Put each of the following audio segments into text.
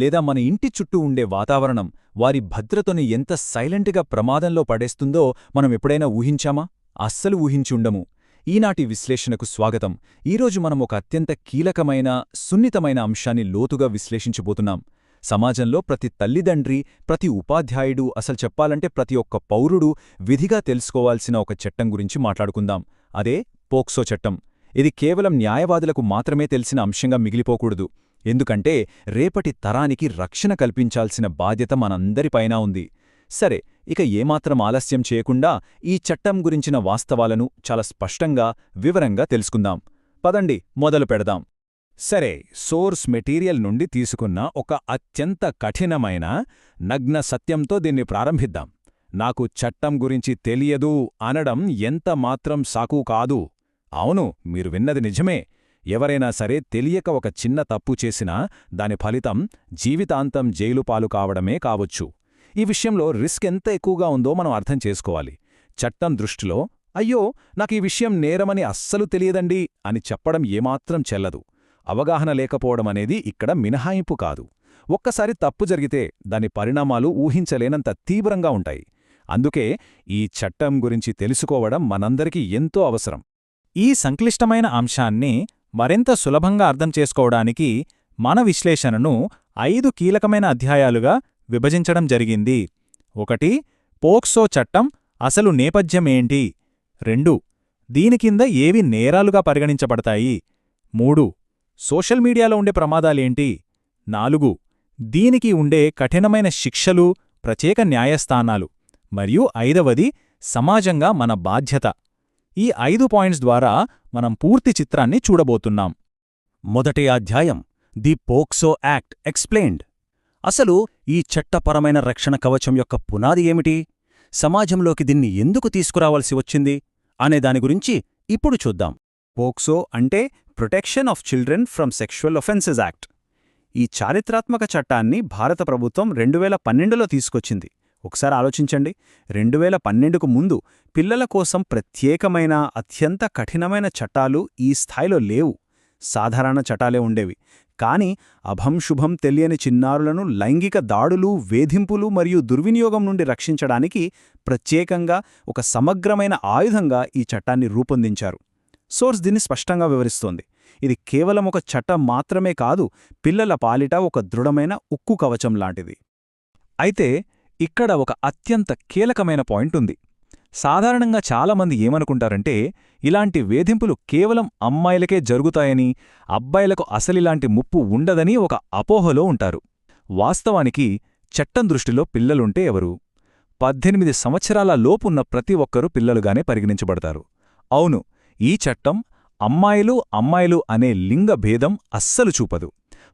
లేదా మన ఇంటి చుట్టూ ఉండే వాతావరణం వారి భద్రతను ఎంత సైలెంట్గా ప్రమాదంలో పడేస్తుందో మనం ఎప్పుడైనా ఊహించామా? అస్సలు ఊహించి ఉండము. ఈనాటి విశ్లేషణకు స్వాగతం. ఈరోజు మనం ఒక అత్యంత కీలకమైన, సున్నితమైన అంశాన్ని లోతుగా విశ్లేషించబోతున్నాం. సమాజంలో ప్రతి తల్లిదండ్రి, ప్రతి ఉపాధ్యాయుడు, అసలు చెప్పాలంటే ప్రతి ఒక్క పౌరుడు విధిగా తెలుసుకోవాల్సిన ఒక చట్టం గురించి మాట్లాడుకుందాం. అదే పోక్సో చట్టం. ఇది కేవలం న్యాయవాదులకు మాత్రమే తెలిసిన అంశంగా మిగిలిపోకూడదు. ఎందుకంటే రేపటి తరానికి రక్షణ కల్పించాల్సిన బాధ్యత మనందరిపైనా ఉంది. సరే, ఇక ఏమాత్రం ఆలస్యం చేయకుండా ఈ చట్టం గురించిన వాస్తవాలను చాలా స్పష్టంగా, వివరంగా తెలుసుకుందాం. పదండి, మొదలు పెడదాం. సరే, సోర్స్ మెటీరియల్ నుండి తీసుకున్న ఒక అత్యంత కఠినమైన, నగ్న సత్యంతో దీన్ని ప్రారంభిద్దాం. నాకు చట్టం గురించి తెలియదు అనడం ఎంత మాత్రం సాకు కాదు. అవును, మీరు విన్నది నిజమే. ఎవరైనా సరే తెలియక ఒక చిన్న తప్పు చేసినా దాని ఫలితం జీవితాంతం జైలు పాలు కావడమే కావచ్చు. ఈ విషయంలో రిస్క్ ఎంత ఎక్కువగా ఉందో మనం అర్థం చేసుకోవాలి. చట్టం దృష్టిలో, అయ్యో నాకీ విషయం నేరమని అస్సలు తెలియదండి అని చెప్పడం ఏమాత్రం చెల్లదు. అవగాహన లేకపోవడమనేది ఇక్కడ మినహాయింపు కాదు. ఒక్కసారి తప్పు జరిగితే దాని పరిణామాలు ఊహించలేనంత తీవ్రంగా ఉంటాయి. అందుకే ఈ చట్టం గురించి తెలుసుకోవడం మనందరికీ ఎంతో అవసరం. ఈ సంక్లిష్టమైన అంశాన్ని మరింత సులభంగా అర్థం చేసుకోవడానికి మన విశ్లేషణను 5 కీలకమైన అధ్యాయాలుగా విభజించడం జరిగింది. 1. పోక్సో చట్టం అసలు నేపథ్యమేంటి? 2. దీని కింద ఏవి నేరాలుగా పరిగణించబడతాయి? 3. సోషల్ మీడియాలో ఉండే ప్రమాదాలేంటి? 4. దీనికి ఉండే కఠినమైన శిక్షలు, ప్రత్యేక న్యాయస్థానాలు. మరియు 5వది సమాజంగా మన బాధ్యత. ఈ 5 పాయింట్స్ ద్వారా మనం పూర్తి చిత్రాన్ని చూడబోతున్నాం. మొదటి అధ్యాయం, ది పోక్సో యాక్ట్ ఎక్స్ప్లెయిన్డ్. అసలు ఈ చట్టపరమైన రక్షణ కవచం యొక్క పునాది ఏమిటి? సమాజంలోకి దీన్ని ఎందుకు తీసుకురావాల్సి వచ్చింది అనే దాని గురించి ఇప్పుడు చూద్దాం. పోక్సో అంటే protection of children from sexual offences act. ఈ చారిత్రాత్మక చట్టాన్ని భారత ప్రభుత్వం 2012లో తీసుకొచ్చింది. ఒకసారి ఆలోచించండి, 2012కు ముందు పిల్లల కోసం ప్రత్యేకమైన, అత్యంత కఠినమైన చట్టాలు ఈ స్థాయిలో లేవు. సాధారణ చట్టాలే ఉండేవి. కానీ అభంశుభం తెలియని చిన్నారులను లైంగిక దాడులు, వేధింపులు మరియు దుర్వినియోగం నుండి రక్షించడానికి ప్రత్యేకంగా ఒక సమగ్రమైన ఆయుధంగా ఈ చట్టాన్ని రూపొందించారు. సోర్స్ దీన్ని స్పష్టంగా వివరిస్తోంది. ఇది కేవలం ఒక చట్టం మాత్రమే కాదు, పిల్లల పాలిట ఒక దృఢమైన ఉక్కు కవచం లాంటిది. అయితే ఇక్కడ ఒక అత్యంత కీలకమైన పాయింట్ ఉంది. సాధారణంగా చాలామంది ఏమనుకుంటారంటే, ఇలాంటి వేధింపులు కేవలం అమ్మాయిలకే జరుగుతాయని, అబ్బాయిలకు అసలిలాంటి ముప్పు ఉండదని ఒక అపోహలో ఉంటారు. వాస్తవానికి చట్టం దృష్టిలో పిల్లలుంటే ఎవరు? 18 సంవత్సరాల లోపున్న ప్రతి ఒక్కరూ పిల్లలుగానే పరిగణించబడతారు. అవును, ఈ చట్టం అమ్మాయిలు అనే లింగ భేదం అస్సలు చూపదు.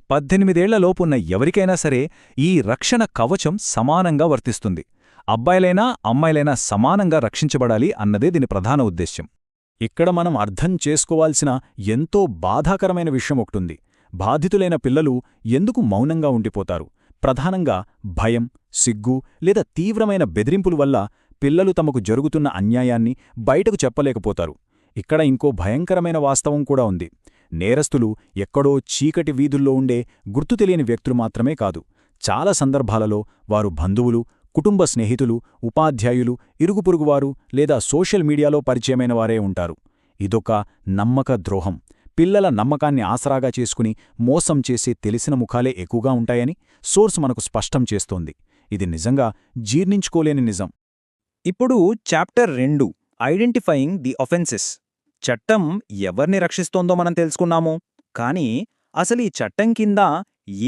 18 ఏళ్లలోపున్న ఎవరికైనా సరే ఈ రక్షణ కవచం సమానంగా వర్తిస్తుంది. అబ్బాయిలైనా అమ్మాయిలైనా సమానంగా రక్షించబడాలి అన్నదే దీని ప్రధాన ఉద్దేశ్యం. ఇక్కడ మనం అర్థం చేసుకోవాల్సిన ఎంతో బాధాకరమైన విషయం ఒకటుంది. బాధితులైన పిల్లలు ఎందుకు మౌనంగా ఉండిపోతారు? ప్రధానంగా భయం, సిగ్గు లేదా తీవ్రమైన బెదిరింపుల వల్ల పిల్లలు తమకు జరుగుతున్న అన్యాయాన్ని బయటకు చెప్పలేకపోతారు. ఇక్కడ ఇంకో భయంకరమైన వాస్తవం కూడా ఉంది. నేరస్తులు ఎక్కడో చీకటి వీధుల్లో ఉండే గుర్తుతెలియని వ్యక్తులు మాత్రమే కాదు. చాలా సందర్భాలలో వారు బంధువులు, కుటుంబ స్నేహితులు, ఉపాధ్యాయులు, ఇరుగుపొరుగువారు లేదా సోషల్ మీడియాలో పరిచయమైన వారే ఉంటారు. ఇదొక నమ్మక ద్రోహం. పిల్లల నమ్మకాన్ని ఆసరాగా చేసుకుని మోసం చేసే తెలిసిన ముఖాలే ఎక్కువగా ఉంటాయని సోర్స్ మనకు స్పష్టం చేస్తోంది. ఇది నిజంగా జీర్ణించుకోలేని నిజం. ఇప్పుడు చాప్టర్ 2, ఐడెంటిఫైయింగ్ ది ఒఫెన్సెస్. చట్టం ఎవర్ని రక్షిస్తోందో మనం తెలుసుకున్నాము. కానీ అసలు ఈ చట్టం కింద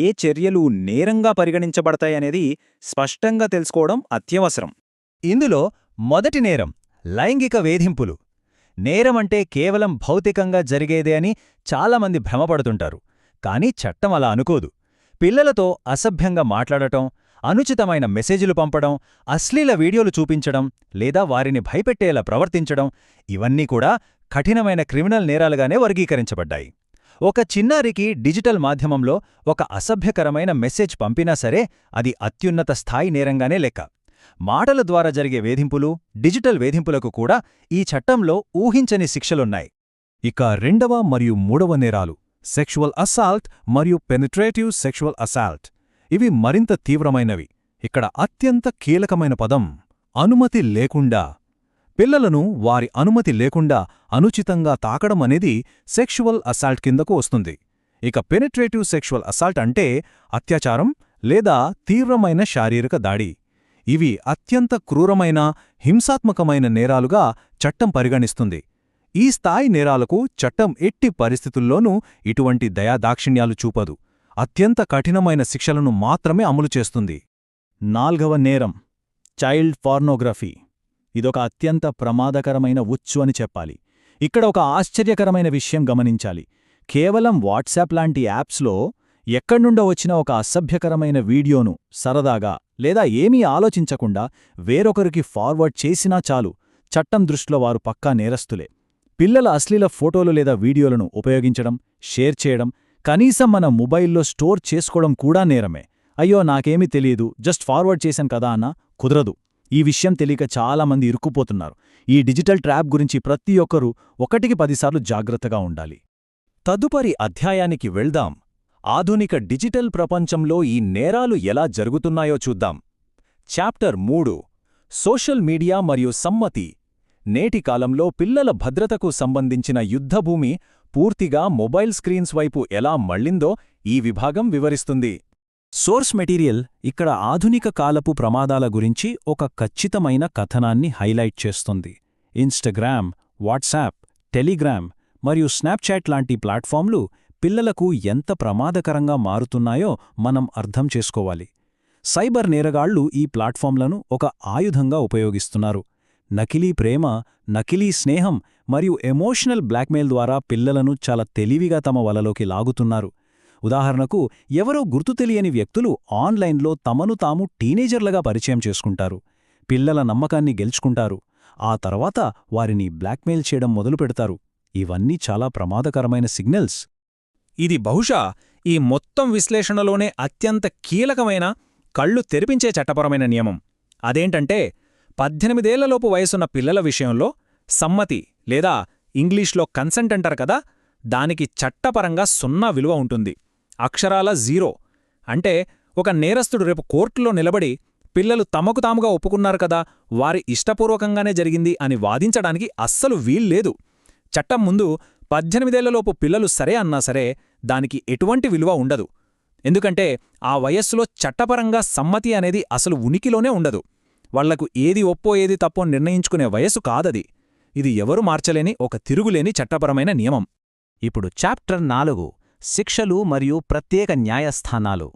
ఏ చర్యలు నేరంగా పరిగణించబడతాయనేది స్పష్టంగా తెలుసుకోవడం అత్యవసరం. ఇందులో మొదటి నేరం లైంగిక వేధింపులు. నేరమంటే కేవలం భౌతికంగా జరిగేదే అని చాలామంది భ్రమపడుతుంటారు. కానీ చట్టం అలా అనుకోదు. పిల్లలతో అసభ్యంగా మాట్లాడటం, అనుచితమైన మెసేజులు పంపడం, అశ్లీల వీడియోలు చూపించడం లేదా వారిని భయపెట్టేలా ప్రవర్తించడం, ఇవన్నీ కూడా కఠినమైన క్రిమినల్ నేరాలుగానే వర్గీకరించబడ్డాయి. ఒక చిన్నారికి డిజిటల్ మాధ్యమంలో ఒక అసభ్యకరమైన మెసేజ్ పంపినా సరే అది అత్యున్నత స్థాయి నేరంగానే లెక్క. మాటల ద్వారా జరిగే వేధింపులు, డిజిటల్ వేధింపులకు కూడా ఈ చట్టంలో ఊహించని శిక్షలున్నాయి. ఇక 2వ మరియు 3వ నేరాలు సెక్షువల్ అసాల్ట్ మరియు పెనిట్రేటివ్ సెక్షువల్ అసాల్ట్. ఇవి మరింత తీవ్రమైనవి. ఇక్కడ అత్యంత కీలకమైన పదం అనుమతి లేకుండా. పిల్లలను వారి అనుమతి లేకుండా అనుచితంగా తాకడం అనేది సెక్షువల్ అసాల్ట్ కిందకు వస్తుంది. ఇక పెనిట్రేటివ్ సెక్షువల్ అసాల్ట్ అంటే అత్యాచారం లేదా తీవ్రమైన శారీరక దాడి. ఇవి అత్యంత క్రూరమైన, హింసాత్మకమైన నేరాలుగా చట్టం పరిగణిస్తుంది. ఈ స్థాయి నేరాలకు చట్టం ఎట్టి పరిస్థితుల్లోనూ ఇటువంటి దయాదాక్షిణ్యాలు చూపదు. అత్యంత కఠినమైన శిక్షలను మాత్రమే అమలు చేస్తుంది. 4వ నేరం చైల్డ్ పార్నోగ్రఫీ. ఇదొక అత్యంత ప్రమాదకరమైన ఉచ్చు అని చెప్పాలి. ఇక్కడ ఒక ఆశ్చర్యకరమైన విషయం గమనించాలి. కేవలం వాట్సాప్ లాంటి యాప్స్లో ఎక్కడ్నుండో వచ్చిన ఒక అసభ్యకరమైన వీడియోను సరదాగా లేదా ఏమీ ఆలోచించకుండా వేరొకరికి ఫార్వర్డ్ చేసినా చాలు, చట్టం దృష్టిలో వారు పక్కా నేరస్తులే. పిల్లల అశ్లీల ఫోటోలు లేదా వీడియోలను ఉపయోగించడం, షేర్ చేయడం, కనీసం మన మొబైల్లో స్టోర్ చేసుకోవడం కూడా నేరమే. అయ్యో నాకేమీ తెలియదు, జస్ట్ ఫార్వర్డ్ చేశాను కదా అన్నా కుదరదు. ఈ విషయం తెలియక చాలామంది ఇరుక్కుపోతున్నారు. ఈ డిజిటల్ ట్రాప్ గురించి ప్రతి ఒక్కరూ 1కి 10 సార్లు జాగ్రత్తగా ఉండాలి. తదుపరి అధ్యాయానికి వెళ్దాం. ఆధునిక డిజిటల్ ప్రపంచంలో ఈ నేరాలు ఎలా జరుగుతున్నాయో చూద్దాం. చాప్టర్ 3 సోషల్ మీడియా మరియు సమ్మతి. నేటి కాలంలో పిల్లల భద్రతకు సంబంధించిన యుద్ధభూమి పూర్తిగా మొబైల్ స్క్రీన్స్ వైపు ఎలా మళ్ళిందో ఈ విభాగం వివరిస్తుంది. సోర్స్ మెటీరియల్ ఇక్కడ ఆధునిక కాలపు ప్రమాదాల గురించి ఒక ఖచ్చితమైన కథనాన్ని హైలైట్ చేస్తుంది. ఇన్స్టాగ్రామ్, వాట్సాప్, టెలిగ్రామ్ మరియు స్నాప్చాట్ లాంటి ప్లాట్ఫామ్లు పిల్లలకు ఎంత ప్రమాదకరంగా మారుతున్నాయో మనం అర్థం చేసుకోవాలి. సైబర్ నేరగాళ్లు ఈ ప్లాట్ఫామ్లను ఒక ఆయుధంగా ఉపయోగిస్తున్నారు. నకిలీ ప్రేమ, నకిలీ స్నేహం మరియు ఎమోషనల్ బ్లాక్మెయిల్ ద్వారా పిల్లలను చాలా తెలివిగా తమ వలలోకి లాగుతున్నారు. ఉదాహరణకు, ఎవరో గుర్తుతెలియని వ్యక్తులు ఆన్లైన్లో తమను తాము టీనేజర్లుగా పరిచయం చేసుకుంటారు. పిల్లల నమ్మకాన్ని గెలుచుకుంటారు. ఆ తర్వాత వారిని బ్లాక్మెయిల్ చేయడం మొదలుపెడతారు. ఇవన్నీ చాలా ప్రమాదకరమైన సిగ్నల్స్. ఇది బహుశా ఈ మొత్తం విశ్లేషణలోనే అత్యంత కీలకమైన, కళ్ళు తెరిపించే చట్టపరమైన నియమం. అదేంటంటే 18 ఏళ్లలోపు వయసున్న పిల్లల విషయంలో సమ్మతి లేదా ఇంగ్లీష్లో కన్సెంట్ అంటారు కదా, దానికి చట్టపరంగా 0 విలువ ఉంటుంది. అక్షరాల 0. అంటే ఒక నేరస్తుడు రేపు కోర్టులో నిలబడి పిల్లలు తమకు తాముగా ఒప్పుకున్నారు కదా, వారి ఇష్టపూర్వకంగానే జరిగింది అని వాదించడానికి అస్సలు వీల్లేదు. చట్టం ముందు 18 ఏళ్లలోపు పిల్లలు సరే అన్నా సరే దానికి ఎటువంటి విలువ ఉండదు. ఎందుకంటే ఆ వయస్సులో చట్టపరంగా సమ్మతి అనేది అసలు ఉనికిలోనే ఉండదు. వాళ్లకు ఏది ఒప్పో ఏది తప్పో నిర్ణయించుకునే వయస్సు కాదది. ఇది ఎవరు మార్చలేని ఒక తిరుగులేని చట్టపరమైన నియమం. ఇప్పుడు చాప్టర్ 4 శిక్షలు మరియు ప్రత్యేక న్యాయస్థానాలు.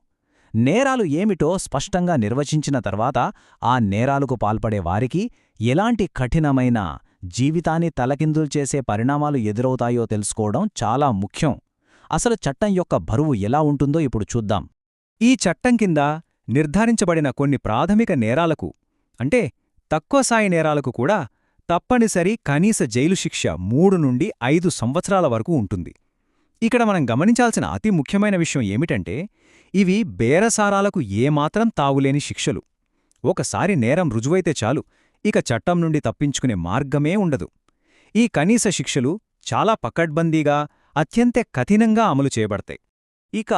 నేరాలు ఏమిటో స్పష్టంగా నిర్వచించిన తర్వాత ఆ నేరాలకు పాల్పడే వారికి ఎలాంటి కఠినమైన, జీవితాన్ని తలకిందులు చేసే పరిణామాలు ఎదురవుతాయో తెలుసుకోవడం చాలా ముఖ్యం. అసలు చట్టం యొక్క బరువు ఎలా ఉంటుందో ఇప్పుడు చూద్దాం. ఈ చట్టం కింద నిర్ధారించబడిన కొన్ని ప్రాథమిక నేరాలకు, అంటే తక్కువ స్థాయి నేరాలకు కూడా తప్పనిసరి కనీస జైలు శిక్ష 3 నుండి 5 సంవత్సరాల వరకు ఉంటుంది. ఇక్కడ మనం గమనించాల్సిన అతి ముఖ్యమైన విషయం ఏమిటంటే, ఇవి బేరసారాలకు ఏమాత్రం తావులేని శిక్షలు. ఒకసారి నేరం రుజువైతే చాలు, ఇక చట్టం నుండి తప్పించుకునే మార్గమే ఉండదు. ఈ కనీస శిక్షలు చాలా పకడ్బందీగా, అత్యంత కఠినంగా అమలు చేయబడతాయి. ఇక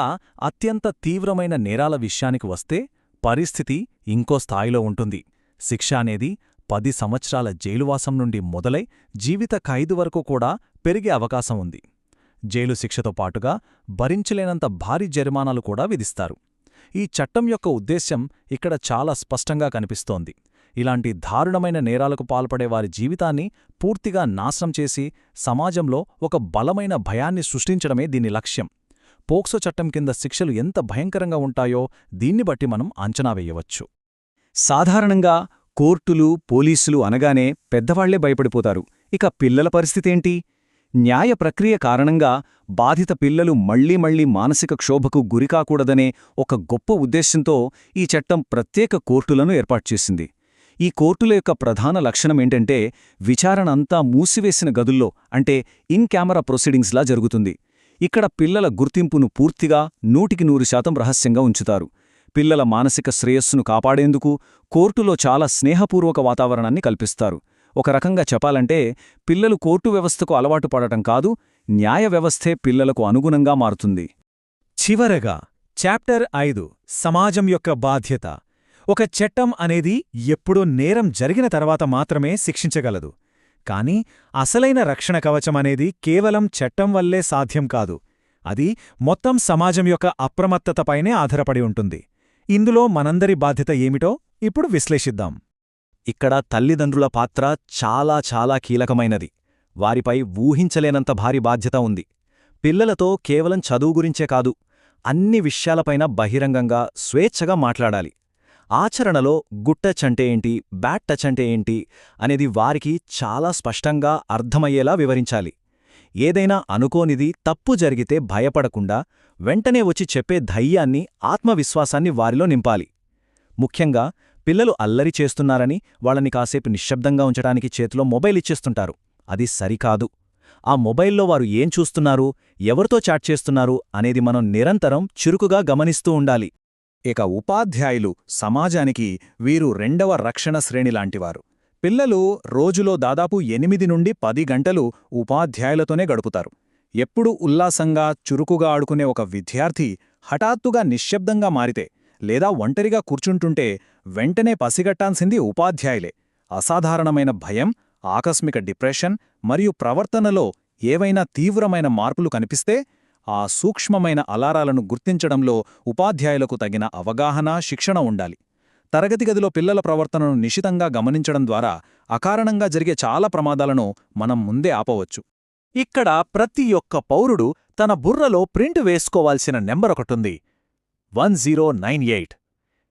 అత్యంత తీవ్రమైన నేరాల విషయానికి వస్తే పరిస్థితి ఇంకో స్థాయిలో ఉంటుంది. శిక్ష అనేది 10 సంవత్సరాల జైలువాసం నుండి మొదలై జీవిత ఖైదు వరకు కూడా పెరిగే అవకాశం ఉంది. జైలు శిక్షతో పాటుగా భరించలేనంత భారీ జరిమానాలు కూడా విధిస్తారు. ఈ చట్టం యొక్క ఉద్దేశ్యం ఇక్కడ చాలా స్పష్టంగా కనిపిస్తోంది. ఇలాంటి దారుణమైన నేరాలకు పాల్పడే వారి జీవితాన్ని పూర్తిగా నాశనం చేసి సమాజంలో ఒక బలమైన భయాన్ని సృష్టించడమే దీని లక్ష్యం. పోక్సో చట్టం కింద శిక్షలు ఎంత భయంకరంగా ఉంటాయో దీన్ని బట్టి మనం అంచనా వేయవచ్చు. సాధారణంగా కోర్టులు, పోలీసులు అనగానే పెద్దవాళ్లే భయపడిపోతారు. ఇక పిల్లల పరిస్థితేంటి? న్యాయ ప్రక్రియ కారణంగా బాధిత పిల్లలు మళ్లీ మళ్లీ మానసిక క్షోభకు గురికాకూడదనే ఒక గొప్ప ఉద్దేశంతో ఈ చట్టం ప్రత్యేక కోర్టులను ఏర్పాటుచేసింది. ఈ కోర్టుల యొక్క ప్రధాన లక్షణమేంటంటే, విచారణ అంతా మూసివేసిన గదుల్లో, అంటే ఇన్ కెమెరా ప్రొసీడింగ్స్లా జరుగుతుంది. ఇక్కడ పిల్లల గుర్తింపును పూర్తిగా 100% రహస్యంగా ఉంచుతారు. పిల్లల మానసిక శ్రేయస్సును కాపాడేందుకు కోర్టులో చాలా స్నేహపూర్వక వాతావరణాన్ని కల్పిస్తారు. ఒక రకంగా చెప్పాలంటే, పిల్లలు కోర్టు వ్యవస్థకు అలవాటు పడటం కాదు, న్యాయ వ్యవస్థే పిల్లలకు అనుగుణంగా మారుతుంది. చివరగా చాప్టర్ 5 సమాజం యొక్క బాధ్యత. ఒక చట్టం అనేది ఎప్పుడూ నేరం జరిగిన తర్వాత మాత్రమే శిక్షించగలదు. కానీ అసలైన రక్షణ కవచం అనేది కేవలం చట్టం వల్లే సాధ్యం కాదు. అది మొత్తం సమాజం యొక్క అప్రమత్తతపైనే ఆధారపడి ఉంటుంది. ఇందులో మనందరి బాధ్యత ఏమిటో ఇప్పుడు విశ్లేషిద్దాం. ఇక్కడ తల్లిదండ్రుల పాత్ర చాలా చాలా కీలకమైనది. వారిపై ఊహించలేనంత భారీ బాధ్యత ఉంది. పిల్లలతో కేవలం చదువు గురించే కాదు, అన్ని విషయాలపైన బహిరంగంగా స్వేచ్ఛగా మాట్లాడాలి. ఆచరణలో గుడ్ టచ్ అంటే ఏంటి, బ్యాడ్ టచ్ అంటే ఏంటి అనేది వారికి చాలా స్పష్టంగా అర్థమయ్యేలా వివరించాలి. ఏదైనా అనుకోనిది తప్పు జరిగితే భయపడకుండా వెంటనే వచ్చి చెప్పే ధైర్యాన్ని, ఆత్మవిశ్వాసాన్ని వారిలో నింపాలి. ముఖ్యంగా పిల్లలు అల్లరి చేస్తున్నారని వాళ్ళని కాసేపు నిశ్శబ్దంగా ఉంచడానికి చేతిలో మొబైల్ ఇచ్చేస్తుంటారు. అది సరికాదు. ఆ మొబైల్లో వారు ఏం చూస్తున్నారు, ఎవరితో చాట్ చేస్తున్నారు అనేది మనం నిరంతరం చురుకుగా గమనిస్తూ ఉండాలి. ఇక ఉపాధ్యాయులు సమాజానికి వీరు రెండవ రక్షణ శ్రేణిలాంటివారు. పిల్లలు రోజులో దాదాపు 8 నుండి 10 గంటలు ఉపాధ్యాయులతోనే గడుపుతారు. ఎప్పుడూ ఉల్లాసంగా, చురుకుగా ఆడుకునే ఒక విద్యార్థి హఠాత్తుగా నిశ్శబ్దంగా మారితే లేదా ఒంటరిగా కూర్చుంటుంటే వెంటనే పసిగట్టాల్సింది ఉపాధ్యాయులే. అసాధారణమైన భయం, ఆకస్మిక డిప్రెషన్ మరియు ప్రవర్తనలో ఏవైనా తీవ్రమైన మార్పులు కనిపిస్తే ఆ సూక్ష్మమైన అలారాలను గుర్తించడంలో ఉపాధ్యాయులకు తగిన అవగాహన, శిక్షణ ఉండాలి. తరగతి గదిలో పిల్లల ప్రవర్తనను నిశితంగా గమనించడం ద్వారా అకారణంగా జరిగే చాలా ప్రమాదాలను మనం ముందే ఆపవచ్చు. ఇక్కడ ప్రతి ఒక్క పౌరుడు తన బుర్రలో ప్రింట్ వేసుకోవాల్సిన నెంబరొకటుంది: 1098.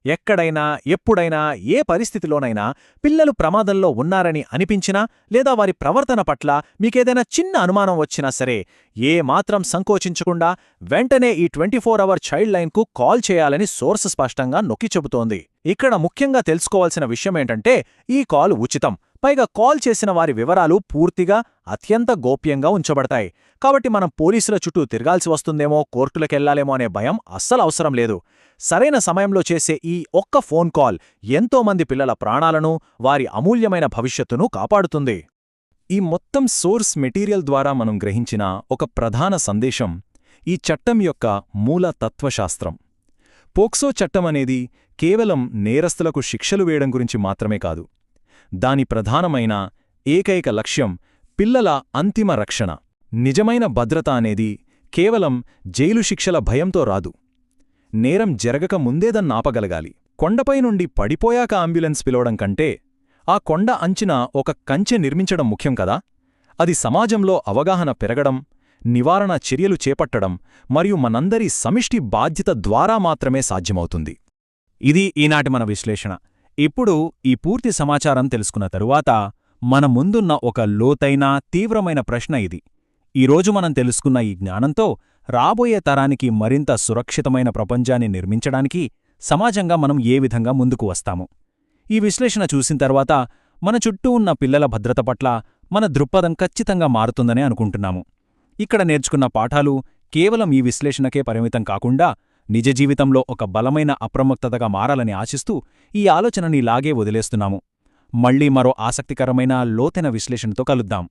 ఎక్కడైనా, ఎప్పుడైనా, ఏ పరిస్థితిలోనైనా పిల్లలు ప్రమాదంలో ఉన్నారని అనిపించినా లేదా వారి ప్రవర్తన పట్ల మీకేదైనా చిన్న అనుమానం వచ్చినా సరే, ఏమాత్రం సంకోచించకుండా వెంటనే ఈ 24 అవర్ చైల్డ్ లైన్కు కాల్ చేయాలని సోర్స్ స్పష్టంగా నొక్కి చెబుతోంది. ఇక్కడ ముఖ్యంగా తెలుసుకోవాల్సిన విషయమేంటంటే, ఈ కాల్ ఉచితం. పైగా కాల్ చేసిన వారి వివరాలు పూర్తిగా, అత్యంత గోప్యంగా ఉంచబడతాయి. కాబట్టి మనం పోలీసుల చుట్టూ తిరగాల్సి వస్తుందేమో, కోర్టులకెళ్లాలేమో అనే భయం అస్సలు అవసరం లేదు. సరైన సమయంలో చేసే ఈ ఒక్క ఫోన్ కాల్ ఎంతోమంది పిల్లల ప్రాణాలను, వారి అమూల్యమైన భవిష్యత్తును కాపాడుతుంది. ఈ మొత్తం సోర్స్ మెటీరియల్ ద్వారా మనం గ్రహించిన ఒక ప్రధాన సందేశం ఈ చట్టం యొక్క మూల తత్వశాస్త్రం. పోక్సో చట్టం అనేది కేవలం నేరస్తులకు శిక్షలు వేయడం గురించి మాత్రమే కాదు. దాని ప్రధానమైన ఏకైక లక్ష్యం పిల్లల అంతిమ రక్షణ. నిజమైన భద్రత అనేది కేవలం జైలు శిక్షల భయంతో రాదు. నేరం జరగక ముందేదన్నాపగలగాలి. కొండపై నుండి పడిపోయాక అంబులెన్స్ పిలవడం కంటే ఆ కొండ అంచున ఒక కంచె నిర్మించడం ముఖ్యం కదా. అది సమాజంలో అవగాహన పెరగడం, నివారణ చర్యలు చేపట్టడం మరియు మనందరి సమిష్టి బాధ్యత ద్వారా మాత్రమే సాధ్యమవుతుంది. ఇది ఈనాటి మన విశ్లేషణ. ఇప్పుడు ఈ పూర్తి సమాచారం తెలుసుకున్న తరువాత మన ముందున్న ఒక లోతైన, తీవ్రమైన ప్రశ్న ఇది. ఈరోజు మనం తెలుసుకున్న ఈ జ్ఞానంతో రాబోయే తరానికి మరింత సురక్షితమైన ప్రపంచాన్ని నిర్మించడానికి సమాజంగా మనం ఏ విధంగా ముందుకు వస్తాము? ఈ విశ్లేషణ చూసిన తర్వాత మన చుట్టూ ఉన్న పిల్లల భద్రత పట్ల మన దృక్పథం ఖచ్చితంగా మారుతుందనే అనుకుంటున్నాము. ఇక్కడ నేర్చుకున్న పాఠాలు కేవలం ఈ విశ్లేషణకే పరిమితం కాకుండా నిజ జీవితంలో ఒక బలమైన అప్రమత్తతగా మారాలని ఆశిస్తూ ఈ ఆలోచనని ఇలాగే వదిలేస్తున్నాము. మళ్లీ మరో ఆసక్తికరమైన, లోతైన విశ్లేషణతో కలుద్దాం.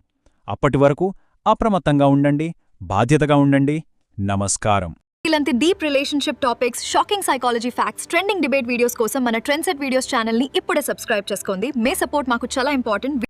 అప్పటివరకు అప్రమత్తంగా ఉండండి, బాధ్యతగా ఉండండి. నమస్కారం. ఇలాంటి deep relationship topics, shocking psychology facts, trending debate videos కోసం మన ట్రెండ్సెట్ వీడియోస్ ఛానల్ని ఇప్పుడే సబ్స్క్రైబ్ చేసుకోండి. మీ సపోర్ట్ మాకు చాలా ఇంపార్టెంట్.